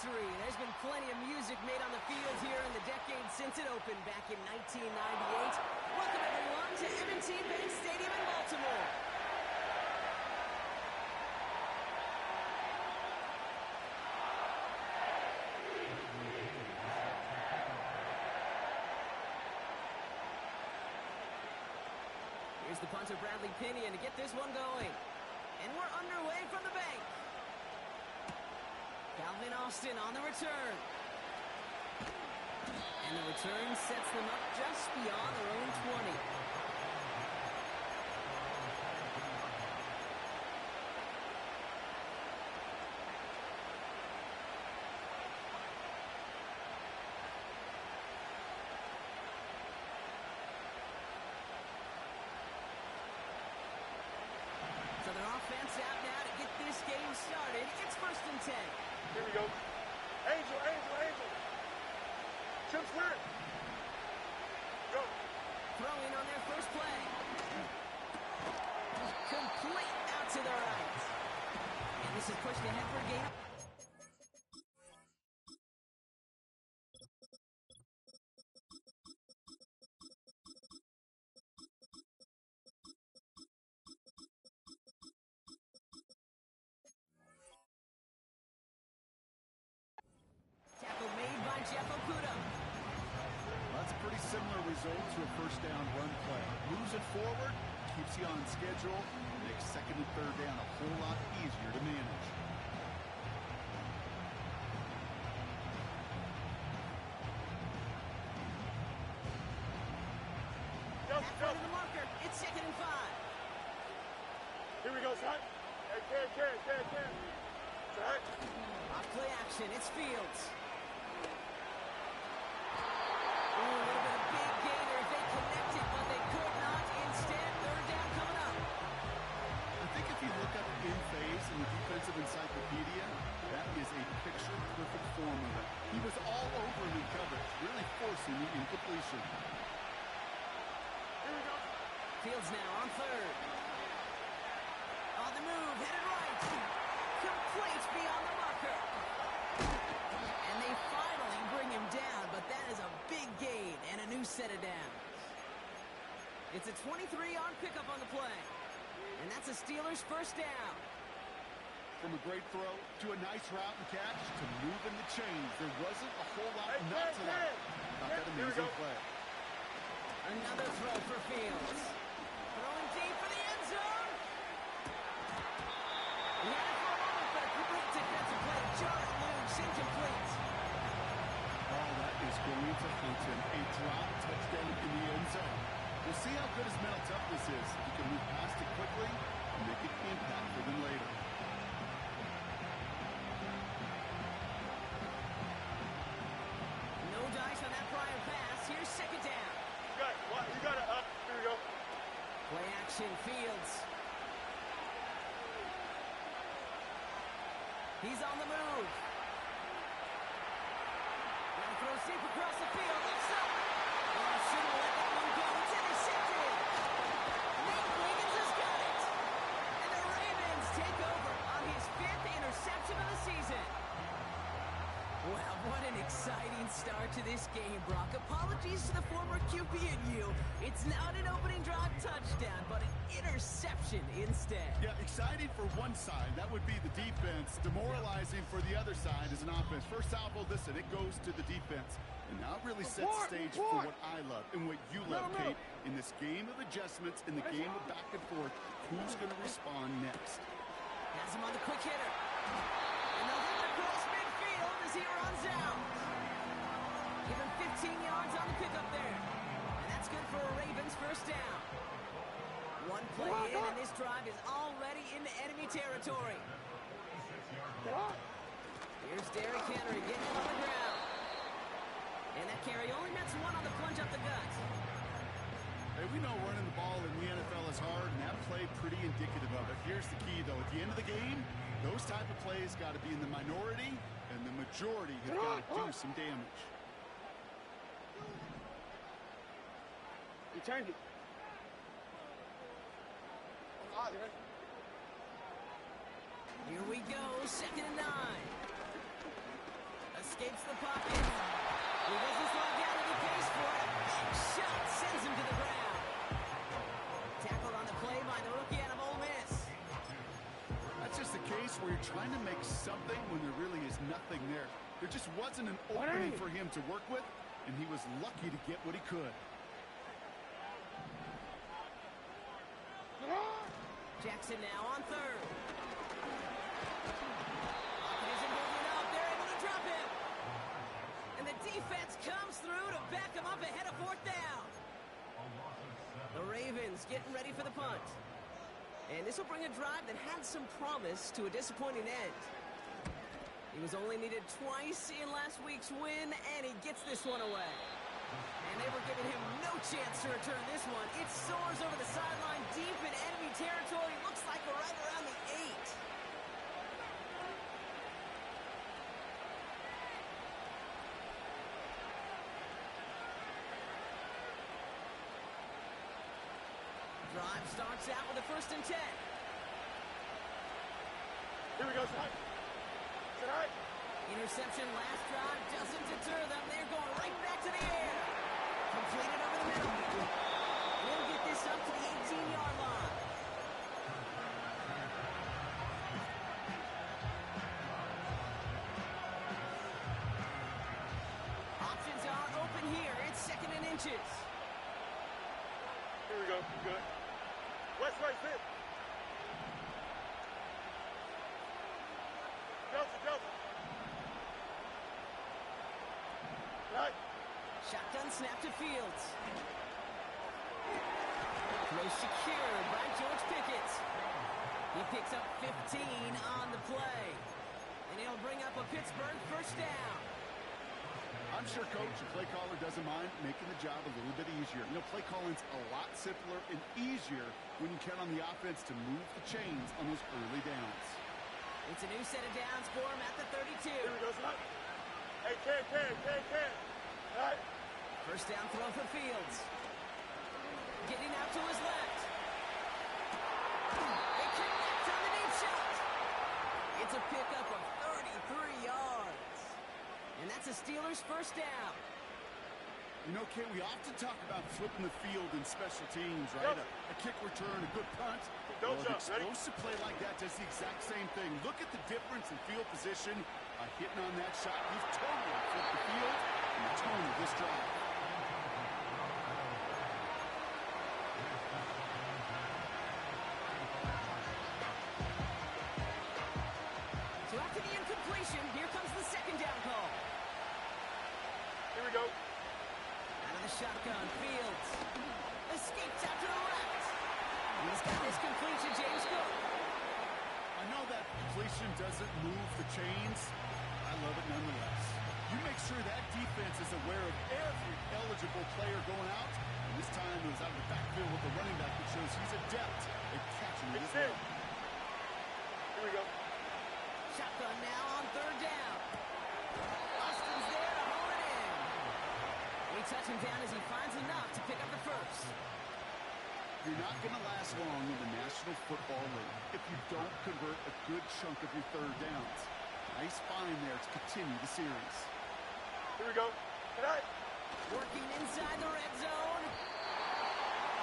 history. There's been plenty of music made on the field here in the decade since it opened back in 1998. Welcome, everyone, to M&T Bank Stadium in Baltimore. Here's the punter, Bradley Pinion, to get this one going. And we're underway from the bank. Calvin Austin on the return. And the return sets them up just beyond their own 20. So their offense out now to get this game started. It's 1st and 10. Here we go. Angel, Angel, Angel. Chip square. Go. Throwing on their first play. Complete out to the right. And this is pushed ahead for a gain. Tackle made by Jeff Okuda. That's a pretty similar result to a first down run play. Moves it forward, keeps you on schedule, makes second and third down a whole lot easier to manage. Halfway to the marker. It's 2nd and 5. Here we go, son. Can. Jack. Off play action. It's Fields. Ooh, a little bit of big gainer if they connected, but they could not. Instead, 3rd down coming up. I think if you look up in phase in the defensive encyclopedia, that is a picture-perfect form of it. He was all over in coverage, really forcing the incompletion. Here we go. Fields now on 3rd. On the move, headed right. Complete beyond the marker. And they finally bring him down, but that is a big gain and a new set of downs. It's a 23-yard pickup on the play. And that's a Steelers' first down. From a great throw to a nice route and catch to moving the chains, there wasn't a whole lot not to like about that amazing play. Another throw for Fields. Throwing deep for the end zone. He had it for a moment, but a complete defensive play. Jarrett loose, incomplete. Oh, that is going to hurt him. A drop touchdown in the end zone. We'll see how good his mental toughness is. If he can move past it quickly and make an impact for them later. No dice on that prior pass. Here's 2nd down. You got it. Here we go. Play action, Fields. He's on the move. Now throws deep across the field. Looks up. Oh, shouldn't let that one go. It's intercepted. Nate Wiggins has got it. And the Ravens take over on his 5th interception of the season. Well, what an exciting start to this game, Brock. Apologies to the former QB and you. It's not an opening drive touchdown, but an interception instead. Yeah, exciting for one side. That would be the defense. Demoralizing for the other side as an offense. First salvo, listen, it goes to the defense. And now it really sets the stage for what I love and what you love, Kate. In this game of adjustments, in the game of back and forth, who's going to respond next? Has him on the quick hitter. And they'll hit the cross midfield as he runs out. Give him 15 yards on the pickup there. And that's good for a Ravens first down. One play in, and this drive is already into enemy territory. Here's Derrick Henry getting him on the ground. And that carry only nets one on the plunge up the gut. Hey, we know running the ball in the NFL is hard, and that play pretty indicative of it. Here's the key, though. At the end of the game, those type of plays got to be in the minority, and the majority have got to do some damage. You turned it. Here we go, 2nd and 9. escapes the pocket. He doesn't slow down any pace for it. A big shot sends him to the ground. Tackled on the play by the rookie out of Ole Miss. That's just a case where you're trying to make something when there really is nothing there. There just wasn't an opening for him to work with, and he was lucky to get what he could. Jackson now on third. Lockett isn't moving up. They're able to drop him. And the defense comes through to back him up ahead of fourth down. The Ravens getting ready for the punt. And this will bring a drive that had some promise to a disappointing end. He was only needed twice in last week's win, and he gets this one away. And they were giving him no chance to return this one. It soars over the sideline deep in enemy territory. Looks like right around the 8. Drive starts out with a 1st and 10. Here we go, son. Tonight. Interception last drive doesn't deter them. They're going right back to the air. Completed over the middle. We'll get this up to the 18-yard line. Options are open here. It's 2nd and inches. Here we go. Good. West right fit. Delta. Right. Shotgun snap to Fields. Throw secured by George Pickett. He picks up 15 on the play. And he'll bring up a Pittsburgh 1st down. I'm sure Coach, the play caller, doesn't mind making the job a little bit easier. You know, play calling's a lot simpler and easier when you count on the offense to move the chains on those early downs. It's a new set of downs for him at the 32. Here we go, son. Hey, can. Right. 1st down throw for Fields. Getting out to his left. They connect on the deep shot. It's a pickup of 33 yards. And that's a Steelers 1st down. You know, Kate, we often talk about flipping the field in special teams, right? A kick return, a good punt. Don't well, jump, an explosive play like that does the exact same thing. Look at the difference in field position by hitting on that shot. You've totally flipped the field and the tone of this drive. So after the incompletion, here comes the 2nd down call. Here we go. Out of the shotgun, Fields escapes out to the left. He's got this complete to James Cook. I know that completion doesn't move the chains. I love it nonetheless. You make sure that defense is aware of every eligible player going out. And this time it was out of the backfield with the running back that shows he's adept at catching it as well. Here we go. Shotgun now on 3rd down. Austin's there to haul it in. We touch him down as he finds enough to pick up the 1st. You're not going to last long in the National Football League if you don't convert a good chunk of your 3rd downs. Nice find there to continue the series. Here we go. Tonight. Working inside the red zone.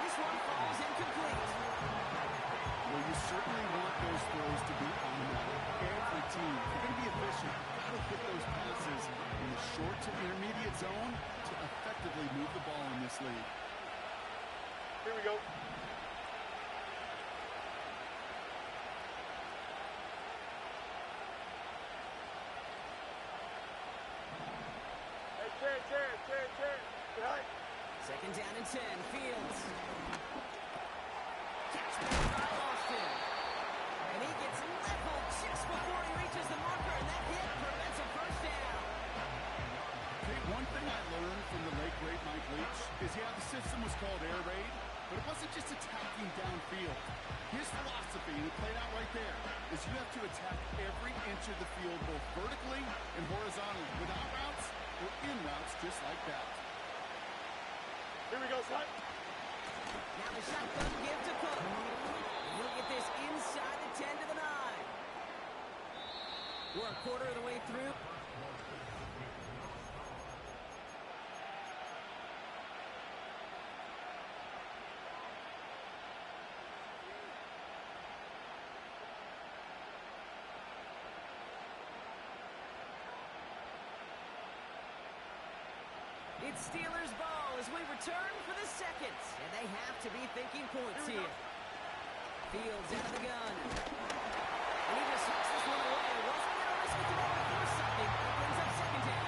This one falls incomplete. Well, you certainly want those throws to be automatic. Every team, if you're going to be efficient, got to hit those passes in the short to intermediate zone to effectively move the ball in this league. Here we go. Hey, can. Tonight. 2nd down and 10. Fields. Catch made by Austin. And he gets leveled just before he reaches the marker, and that hit prevents a 1st down. Okay, one thing I learned from the late great Mike Leach is, the system was called air raid, but it wasn't just attacking downfield. His philosophy, and it played out right there, is you have to attack every inch of the field, both vertically and horizontally, without routes or in routes just like that. Here we go, son. Now the shotgun give to Cook. He'll get this inside the 10 to the 9. We're a quarter of the way through. It's Steelers ball as we return for the second. And they have to be thinking points here. Fields out of the gun. And he just hooks this one away. Wasn't going to risk it to force something. That brings up second down.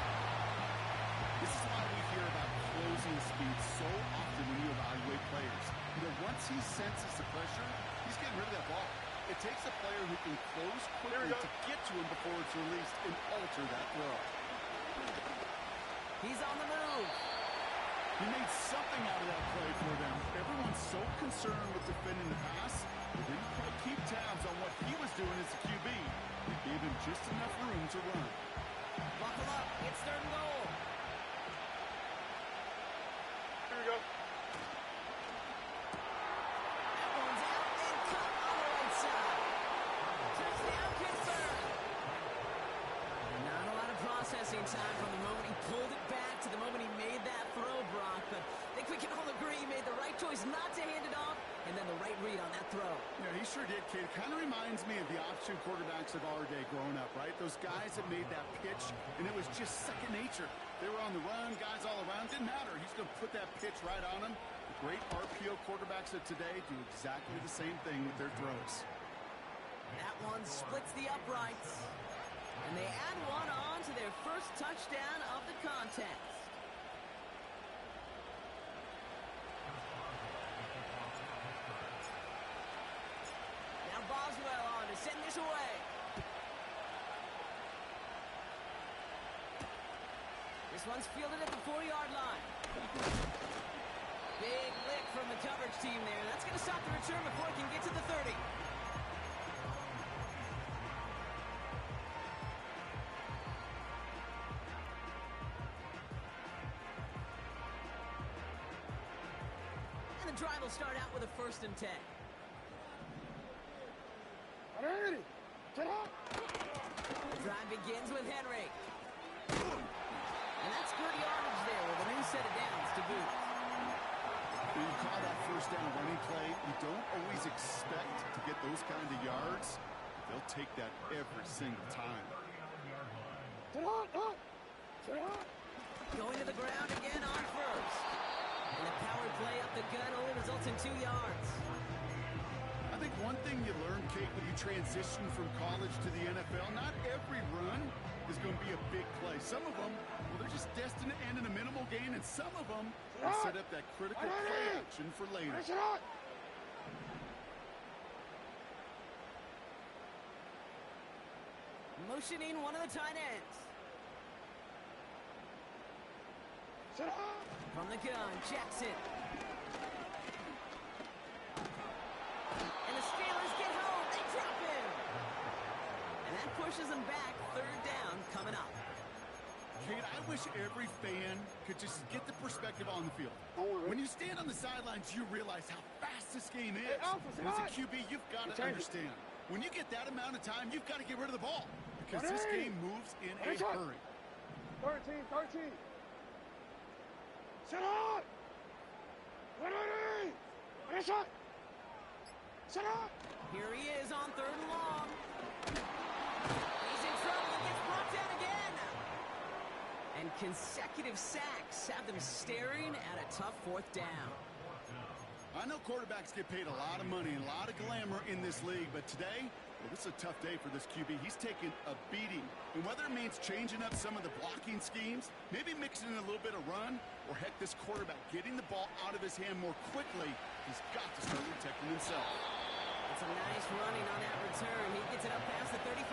This is why we hear about closing speed so often when you evaluate players. You know, once he senses the pressure, he's getting rid of that ball. It takes a player who can close quickly to get to him before it's released and alter that throw. He's on the move. He made something out of that play for them. Everyone's so concerned with defending the pass, they didn't quite keep tabs on what he was doing as a QB. It gave him just enough room to run. Buckle up. It's third and goal. Here we go. That one's out and cut on the right side. Touchdown, Pittsburgh. Not a lot of processing time from the moment he pulled it back to the moment he made that throw, Brock. But I think we can all agree he made the right choice not to hand it off, and then the right read on that throw. Yeah, he sure did, kid. It kind of reminds me of the option quarterbacks of our day growing up, right? Those guys that made that pitch, and it was just second nature. They were on the run, guys all around. Didn't matter. He's going to put that pitch right on them. The great RPO quarterbacks of today do exactly the same thing with their throws. That one splits the uprights. And they add one on to their first touchdown of the contest. Now Boswell on to send this away. This one's fielded at the 4-yard line. Big lick from the coverage team there. That's going to stop the return before it can get to the 30. And the drive will start out with a 1st and 10. The drive begins with Henry. And that's good yardage there with a new set of downs to boot. When you call that first down running play, you don't always expect to get those kind of yards. They'll take that every single time. Going to the ground again on first. And the power play up the gut only results in 2 yards. I think one thing you learn, Kate, when you transition from college to the NFL, not every run is going to be a big play. Some of them, well, they're just destined to end in a minimal gain, and some of them will set up that critical play action for later. Motioning one of the tight ends. From the gun, Jackson. And the Steelers get home. They drop him. And that pushes them back. 3rd down coming up. Kate, I wish every fan could just get the perspective on the field. When you stand on the sidelines, you realize how fast this game is. And as a QB, you've got to understand. When you get that amount of time, you've got to get rid of the ball. Because this game moves in a hurry. 13. Set up! Ready! Shot! Set up! Here he is on 3rd and long. He's in trouble and gets brought down again. And consecutive sacks have them staring at a tough 4th down. I know quarterbacks get paid a lot of money and a lot of glamour in this league, but today, well, this is a tough day for this QB. He's taken a beating. And whether it means changing up some of the blocking schemes, maybe mixing in a little bit of run, or heck, this quarterback getting the ball out of his hand more quickly, he's got to start protecting himself. It's a nice running on that return. He gets it up past the 35.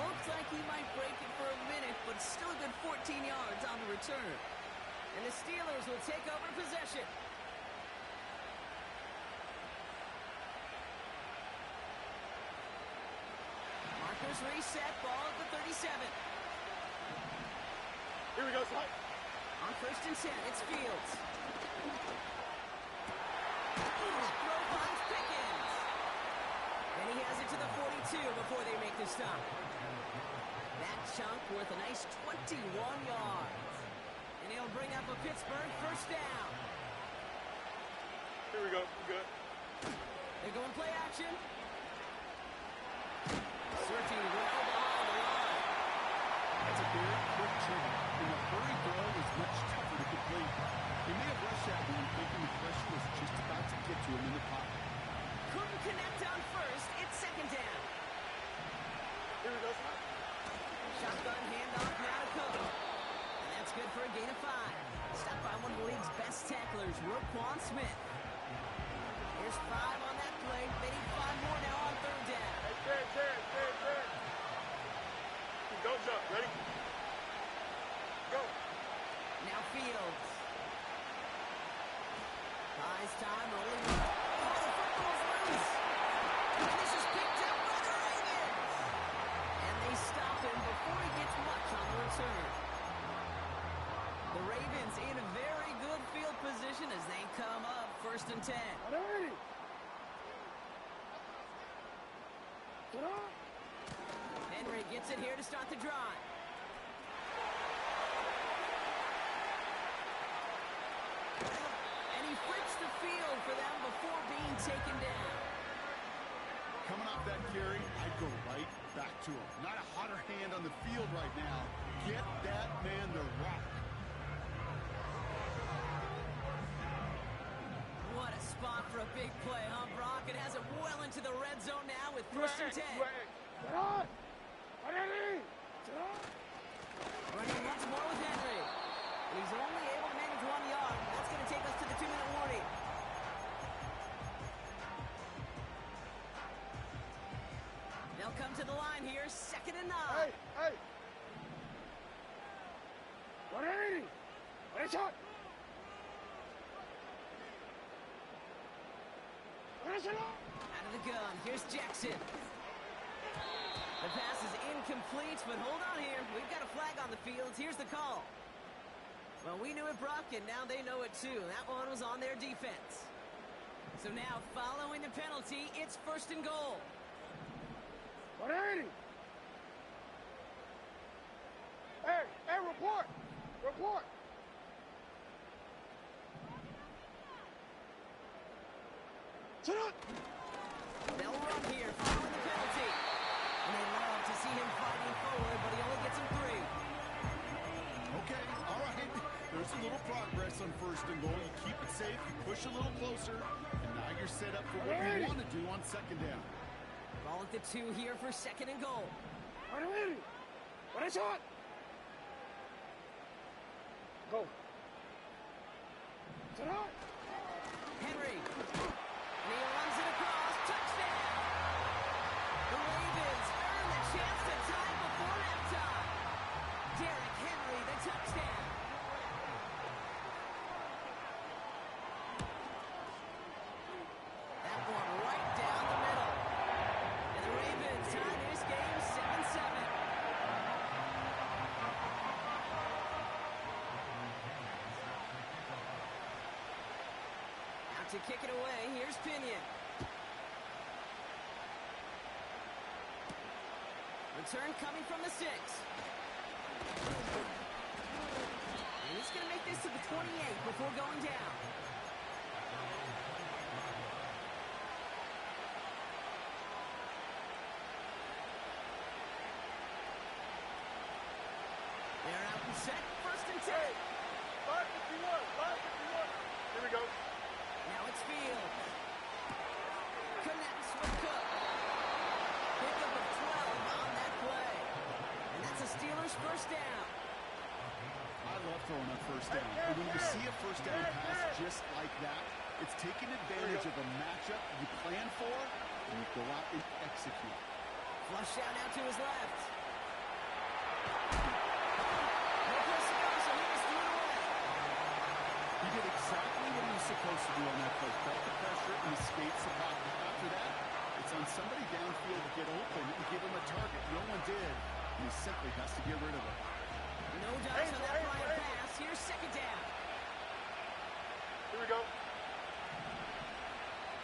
Looks like he might break it for a minute, but still a good 14 yards on the return. And the Steelers will take over possession. Markers reset, ball at the 37. Here we go, Slide. On 1st and 10, it's Fields. That throw finds Pickens. And he has it to the 42 before they make the stop. That chunk worth a nice 21 yards. And he'll bring up a Pittsburgh 1st down. Here we go. Good. They're going play action. Searching well behind the line. That's a very quick trigger. And the hurry throw is best tacklers, Roquan Smith. Here's 5 on that play. They need 5 more now on third down. Hey, Ted. Don't jump. Ready? Go. Now Fields. Buys time, rolling. Oh, the football's loose. And this is picked up by the Ravens. And they stop him before he gets much on the return. The Ravens in a very good field position as they come up 1st and 10. Ready. Get up. Henry gets it here to start the drive. And he flips the field for them before being taken down. Coming off that carry, I'd go right back to him. Not a hotter hand on the field right now. Get that man the rock. What a spot for a big play, huh, Brock? It has it well into the red zone now with 1st and 10. Get on. Ready. Get on. Running once more with Henry. He's only able to manage 1 yard. That's going to take us to the 2-minute warning. They'll come to the line here, 2nd and 9. Hey. Ready. Ready, shot. Ready, shot. Out of the gun, here's Jackson. The pass is incomplete, but hold on here. We've got a flag on the field. Here's the call. Well, we knew it, Brock, and now they know it too. That one was on their defense. So now, following the penalty, it's 1st and goal. Ready. Hey, report. Sit up. They'll run here, following the penalty. And they love to see him fighting forward, but he only gets him 3. Okay, all right. There's a little progress on 1st and goal. You keep it safe, you push a little closer, and now you're set up for what you want to do on 2nd down. Ball at the 2 here for 2nd and goal. Ready. Ready, shot. Go. Sit up. Henry. And he runs it across. Touchdown! The Ravens earn the chance to tie before halftime. Derrick Henry, the touchdown. That one right down the middle. And the Ravens tie this game 7-7. Out to kick it away, here's Pinion. Return coming from the 6. And he's going to make this to the 28 before going down. They're out and set, 1st and 10. 5:51. Here we go. Now it's Fields. Connects with Cook. Pickup of 12 on that play. And that's a Steelers 1st down. I love throwing on 1st down. And when you see a 1st down pass just like that, it's taking advantage of a matchup you plan for, and you go out and execute. Flush out now to his left. No press to go, so he was threw it away. He did exactly what he was supposed to do on that play. Felt the pressure and escaped the pocket. After that, it's on somebody downfield to get open and give him a target. No one did, and he simply has to get rid of it. No dice on that prior pass. Here's 2nd down. Here we go.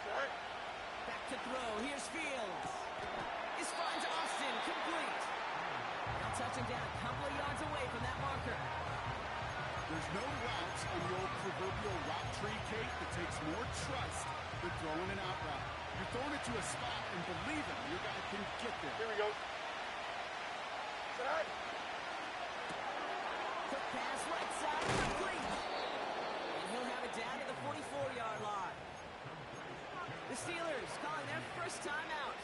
Set. Back to throw. Here's Fields. This finds Austin. Complete. Now touching down a couple of yards away from that marker. There's no routes on the old proverbial route tree, Kate, that takes more trust than throwing an out route. You're throwing it to a spot, and believe it, your guy can get there. Here we go. Set. Quick pass right side. Complete. And he'll have it down to the 44-yard line. The Steelers calling their 1st timeout.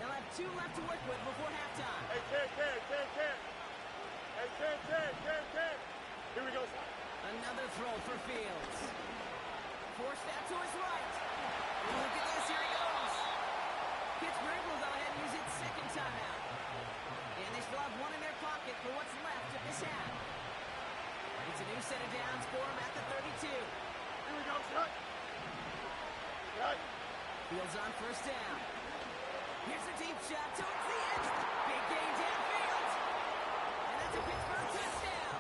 They'll have 2 left to work with before halftime. Hey, Ken. Hey, Ken. Here we go. Another throw for Fields. Forced out to his right. Look at this, here he goes. Pittsburgh will go ahead and use its second timeout. And they still have one in their pocket for what's left of this half. It's a new set of downs for them at the 32. Here we go, shut. Shut. Fields on first down. Here's a deep shot towards the edge. Big gain downfield. And that's a Pittsburgh touchdown.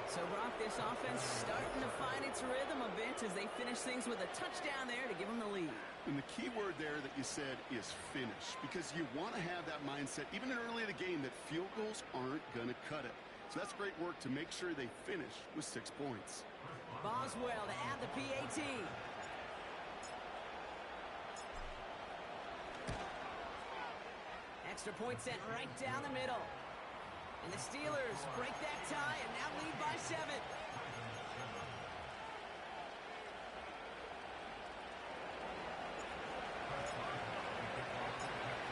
So, Brock, this offense starting to find its rhythm a bit as they finish things with a touchdown there to give them the lead. And the key word there that you said is finish, because you want to have that mindset, even early in the game, that field goals aren't going to cut it. So that's great work to make sure they finish with 6 points. Boswell to add the PAT. Extra point sent right down the middle. And the Steelers break that tie and now lead by 7.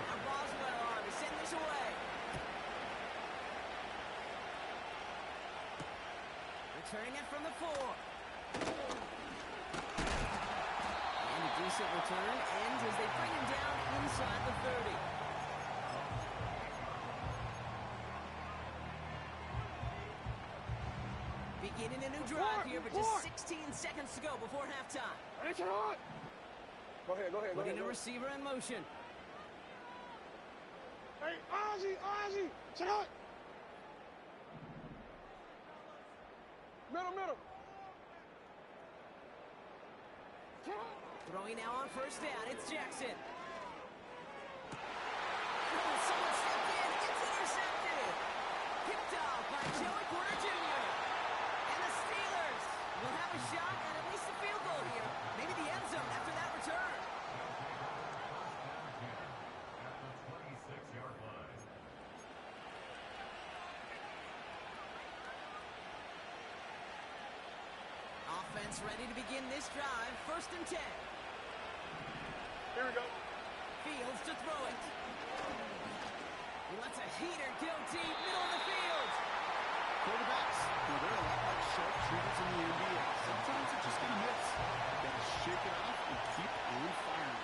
Now Boswell on to send this away. Returning it from the 4. And a decent return ends as they bring him down inside the 30. Beginning a new drive here, but just 16 seconds to go before halftime. Ready, shut. Go ahead, go ahead, go Putting ahead. a receiver in motion. Hey, Ozzy, shut up. Middle. Shut up. Throwing now on first down. It's Jackson. Oh, someone stepped in. It's intercepted. Picked off by Joey Porter Jr. And the Steelers will have a shot at least a field goal here. Maybe the end zone after that return. Offense ready to begin this drive. First and 10. Here we go. Fields to throw it. He lets a heater go deep, middle of the field. Quarterbacks, well, they're a lot like sharpshooters in the NBA. Sometimes they're just going to miss. You got to shake it off and keep on firing.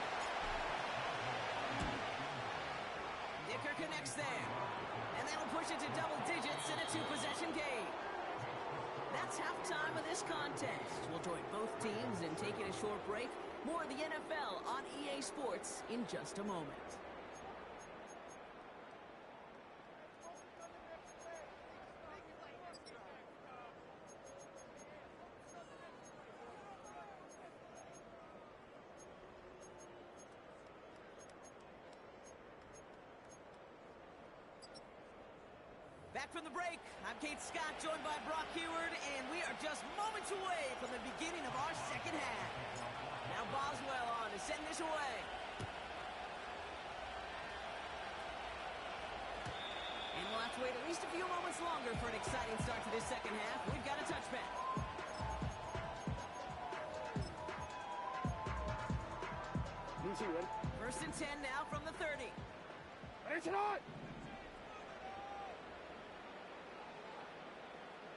Dicker connects there. And that'll push it to double digits in a 2-possession game. That's halftime of this contest. We'll join both teams in taking a short break. More of the NFL on EA Sports in just a moment. Back from the break, I'm Kate Scott, joined by Brock Heward, and we are just moments away from the beginning of our second half. Now Boswell on to send this away. And we'll have to wait at least a few moments longer for an exciting start to this second half. We've got a touchback. Ready? First and 10 now from the 30. Ready, shut.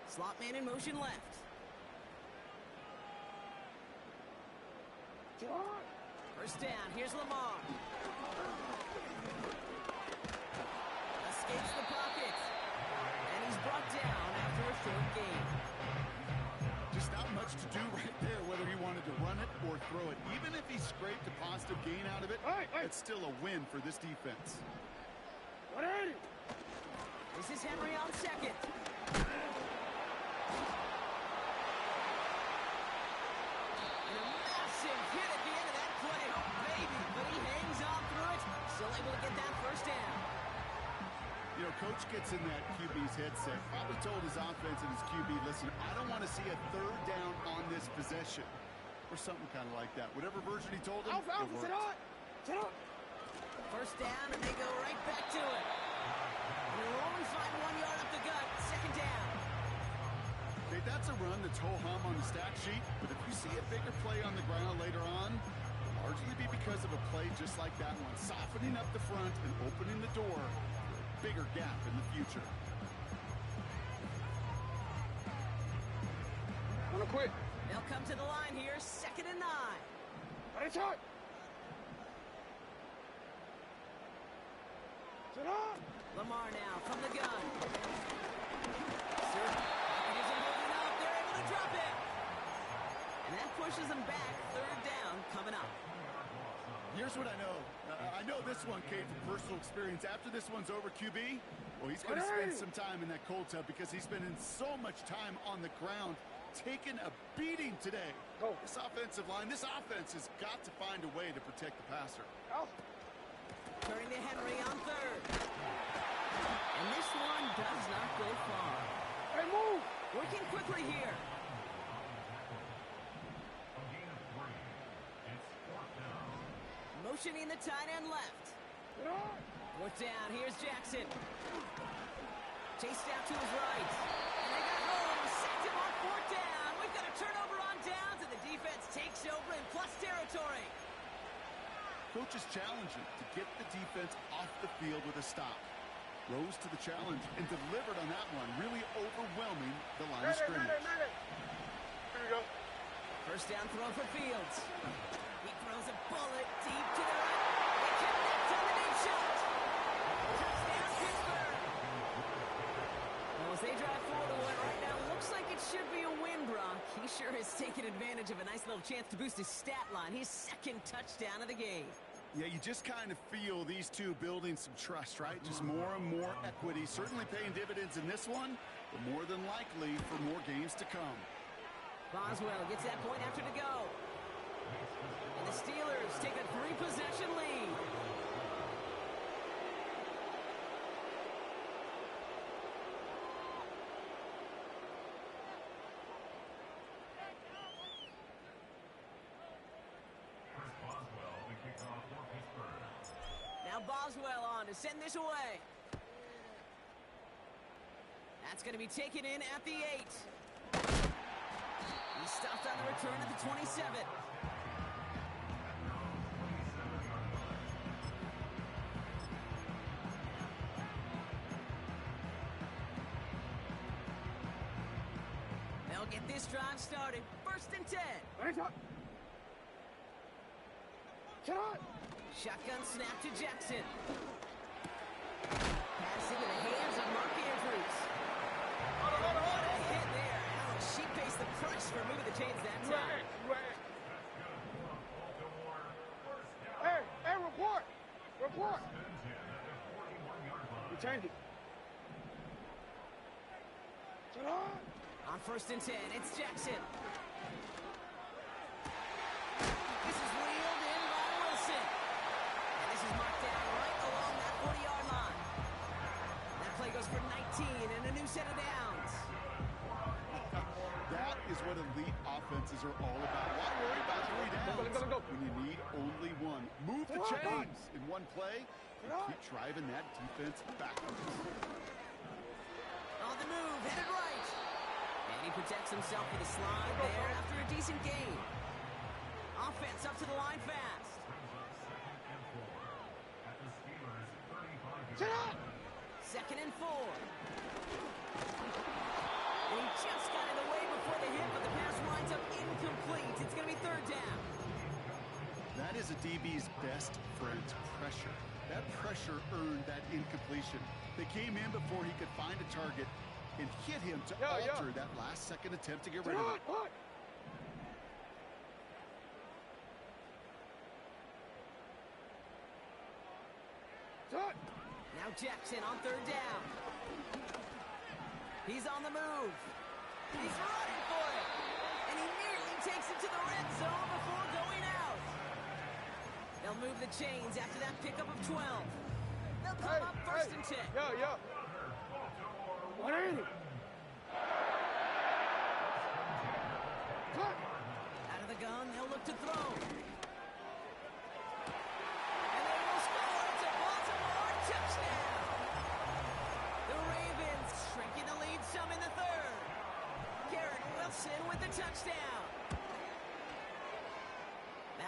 Slot man in motion left. First down, here's Lamar. Escapes the pocket. And he's brought down after a short gain. Just not much to do right there, whether he wanted to run it or throw it. Even if he scraped a positive gain out of it, it's still a win for this defense. Ready. This is Henry on second. And a massive hit at the end of that play. Oh, baby, but he hangs on through it. Still able to get that first down. You know, Coach gets in that QB's headset, probably told his offense and his QB, listen, I don't want to see a third down on this possession. Or something kind of like that. Whatever version he told him, Alpha, it worked. sit up. First down, and they go right back to it. And they'll only find 1 yard up the gut. Second down. Okay, that's a run that's ho-hum on the stat sheet, but if you see a bigger play on the ground later on, it'll largely be because of a play just like that one, softening up the front and opening the door for a bigger gap in the future. Gonna quit. They'll come to the line here, 2nd and 9. Ready, shot. Sit up. Lamar now from the gun. Sir, packages him moving up. They're able to drop it. And that pushes them back. 3rd down coming up. Here's what I know. I know this one came from personal experience. After this one's over, QB, well, he's going to spend some time in that cold tub because he's spending so much time on the ground, taking a beating today. Go. This offensive line, this offense has got to find a way to protect the passer. Out. Turning to Henry on 3rd. And this one does not go far. Hey, move. Working quickly here. Motioning the tight end left. Sit up. 4th down, here's Jackson. Chased out to his right. And they got home, sacked him on 4th down. We've got a turnover on downs, and the defense takes over in plus territory. Coach is challenging to get the defense off the field with a stop. Rose to the challenge and delivered on that one, really overwhelming the line of scrimmage. Here we go. 1st down throw for Fields. He throws a bullet deep to the right. They connect on the deep shot. Touchdown, Pittsburgh. Well, as they drive forward to what right now looks like it should be a win, Brock. He sure has taken advantage of a nice little chance to boost his stat line. His 2nd touchdown of the game. Yeah, you just kind of feel these two building some trust, right? Just more and more equity. Certainly paying dividends in this one, but more than likely for more games to come. Boswell gets that point after to go. And the Steelers take a 3-possession lead. Now Boswell on to send this away. That's going to be taken in at the 8. He stopped on the return at the 27. They'll get this drive started. 1st and 10. Ready, shot. Sit up. Shotgun snap to Jackson. Pass into the hands of Mark Andrews. What a hit there. She faced the pressure moving the chains that time. Hey, report. Report. We changed it. Sit up. On 1st and 10, it's Jackson. This is wheeled in by Wilson. And this is marked down right along that 40-yard line. That play goes for 19 and a new set of downs. That is what elite offenses are all about. Why worry about 3 downs when you need only one? Move the chains in one play and keep driving that defense backwards. On the move, headed right. And he protects himself with a slide there after a decent gain. Offense up to the line fast. Sit up. 2nd and 4. And he just got it away before the hit, but the pass winds up incomplete. It's going to be 3rd down. That is a DB's best friend, pressure. That pressure earned that incompletion. They came in before he could find a target and hit him to alter that last-second attempt to get rid of it. Now Jackson on 3rd down. He's on the move. He's running for it. And he nearly takes it to the red zone before going out. They'll move the chains after that pickup of 12. They'll come up 1st and 10. What is it? Out of the gun, they'll look to throw. And they will score. It's a Baltimore touchdown. The Ravens shrinking the lead some in the 3rd. Garrett Wilson with the touchdown.